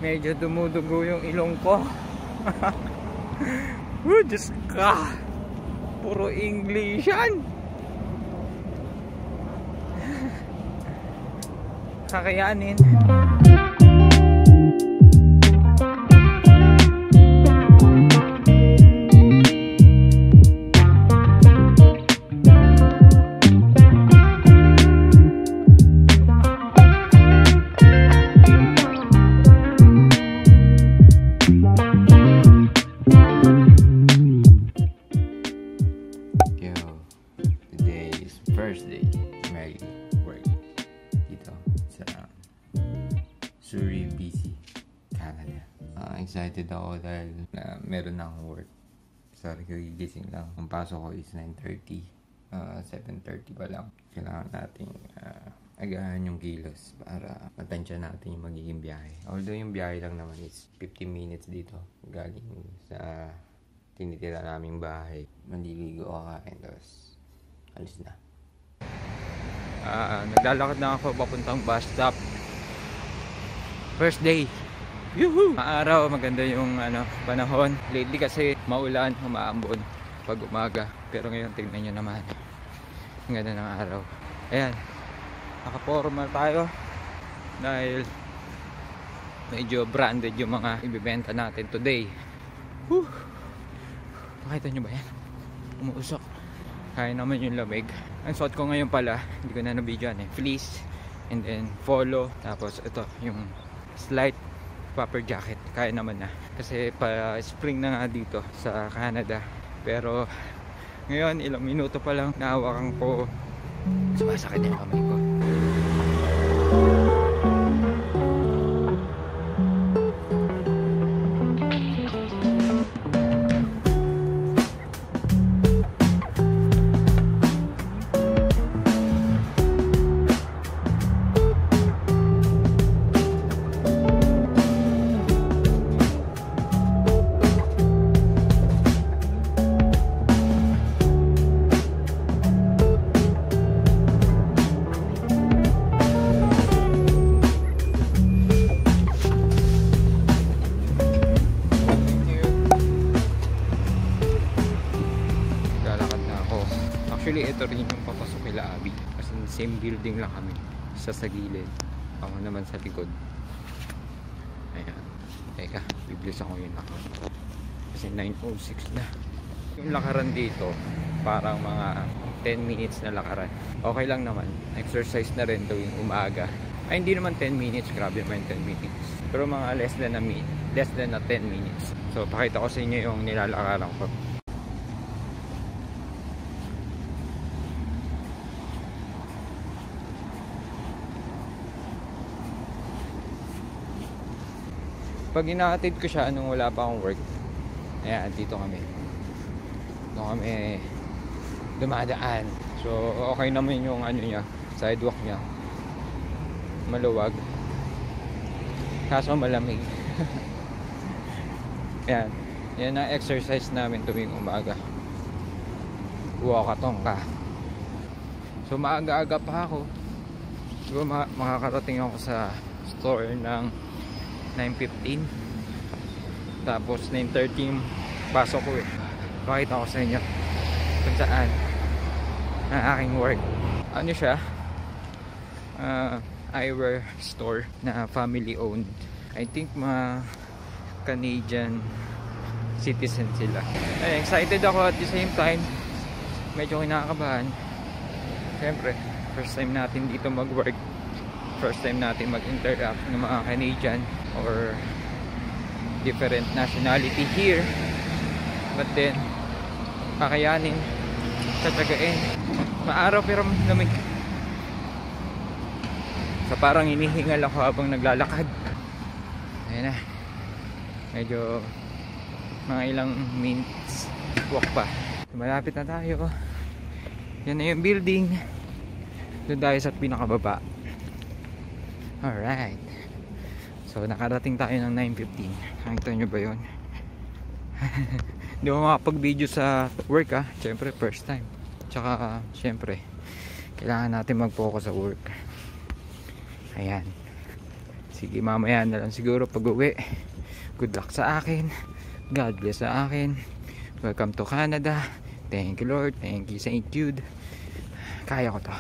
Medyo dumudugo yung ilong ko. Diyos ka, puro English yan. Kakayanin. First day, may work dito sa Surrey, BC, Canada. Excited ako dahil meron na akong work. Sorry, gigising lang. Ang pasok ko is 9:30. 7:30 pa lang. Kailangan natin agahan yung kilos para matansya natin yung magiging biyahe. Although yung biyahe lang naman is 15 minutes dito. Galing sa tinitira naming bahay. Maliligo kakain, tapos alis na. Naglalakad na ako papuntang bus stop. First day. Yuhu! Araw, maganda yung panahon. Lately kasi maulan, umaambon pag umaga. Pero ngayon tignan nyo naman, ang ganda ng araw. Ayan, naka-formal tayo dahil medyo branded yung mga ibibenta natin today. Makita nyo ba yan? Umuusok. Kaya naman yung lamig. Ang suot ko ngayon pala, hindi ko na nabidyoan fleece, and then polo, tapos ito yung slight puffer jacket. Kaya naman na kasi pa spring na nga dito sa Canada. Pero ngayon ilang minuto pa lang nahawakan ko, sumasakit yung kamay ko. Actually, ito rin yung papasok nila Abby. Kasi same building lang kami. Isa sa gilid. Ako naman sa likod. Ayan. Teka, biblis ako yun ako. Kasi 9:06 na. Yung lakaran dito, parang mga 10 minutes na lakaran. Okay lang naman. Exercise na rin tuwing umaga. Ay, hindi naman 10 minutes. Grabe naman 10 minutes. Pero mga less than a 10 minutes. So, pakita ko sa inyo yung nilalakaran ko. Pag inaatid ko siya nung wala pa akong work, ayan, dito kami dumadaan. So okay naman yung niya, sidewalk niya, maluwag, kaso malamig. Ayan, yan ang exercise namin tuwing umaga, walkathon ka. So maaga-aga pa ako. Siguro makakarating ako sa store ng 9:15, tapos 9:30 pasok ko Pakita ko sa inyo kung saan ang aking work. Ano siya? Eyewear store na family owned. I think mga Canadian citizen sila. Excited ako at the same time medyo kinakabahan. Siyempre, first time natin dito mag-work. First time natin mag-interact ng mga Canadian or different nationality here, but then kakayanin, tatagain. Maaraw pero lamig. So parang hinihingal ako habang naglalakad. Ayan na, medyo mga ilang minutes walk pa. Malapit na tayo. Yan na yung building. Doon tayo sa pinakababa. Alright. So nakarating tayo ng 9:15. Nakita nyo ba yun? Hindi ako makapag-video sa work Siyempre first time. Tsaka siyempre kailangan natin mag-focus sa work. Ayan. Sige, mamaya na lang siguro pag uwi. Good luck sa akin. God bless sa akin. Welcome to Canada. Thank you Lord. Thank you St. Jude. Kaya ko to.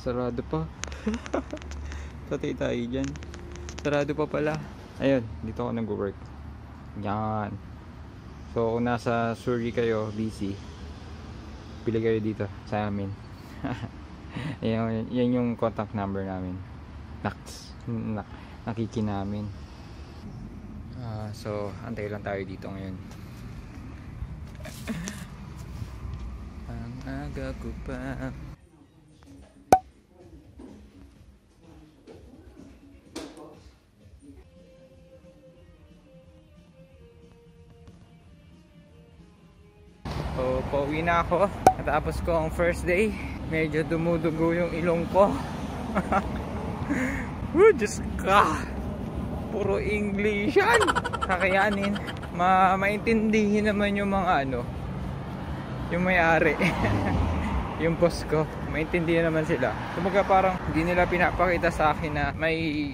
Sarado pa. Patay tayo dyan. Sarado pa pala. Ayun, dito ako nag-work. Yan. So kung nasa Surrey kayo, BC, pili kayo dito sa amin. Yan yung contact number namin. Nakiki namin. So antay lang tayo dito ngayon. Ang aga ko pa. So, pauwi na ako. Natapos ko ang first day. Medyo dumudugo yung ilong ko. Diyos ka! Puro English yan! Kakayanin. Maintindihin naman yung mga yung may-ari. Yung boss ko. Maintindihan naman sila. Kumbaga parang hindi nila pinapakita sa akin na may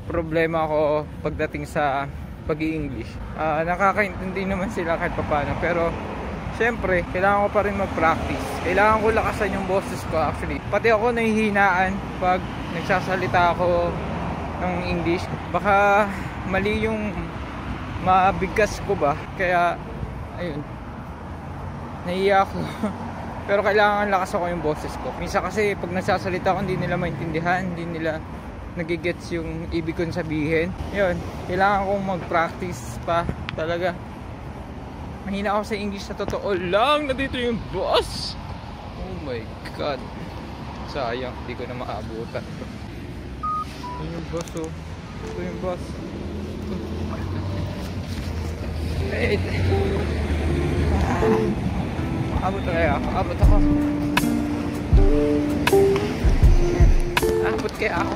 problema ako pagdating sa pag-i-English. Nakakaintindi naman sila kahit paano. Pero siyempre, kailangan ko pa rin mag-practice. Kailangan ko lakasan yung boses ko actually. Pati ako nahihinaan pag nagsasalita ako ng English. Baka mali yung mabigkas ko ba. Kaya, ayun. Nahiya ako. Pero kailangan lakas ako yung boses ko. Minsan kasi pag nagsasalita ako, hindi nila maintindihan. Hindi nila nagigets yung ibig kong sabihin. Yun, kailangan kong mag-practice pa talaga. Mahina ako sa English sa totoo lang. Nandito yung boss. Oh my god. Sayang, hindi ko na maabutan ito. Ito yung boss oh. Ito yung boss. Wait. Abot kaya ako. Abot ako. Abot kaya ako.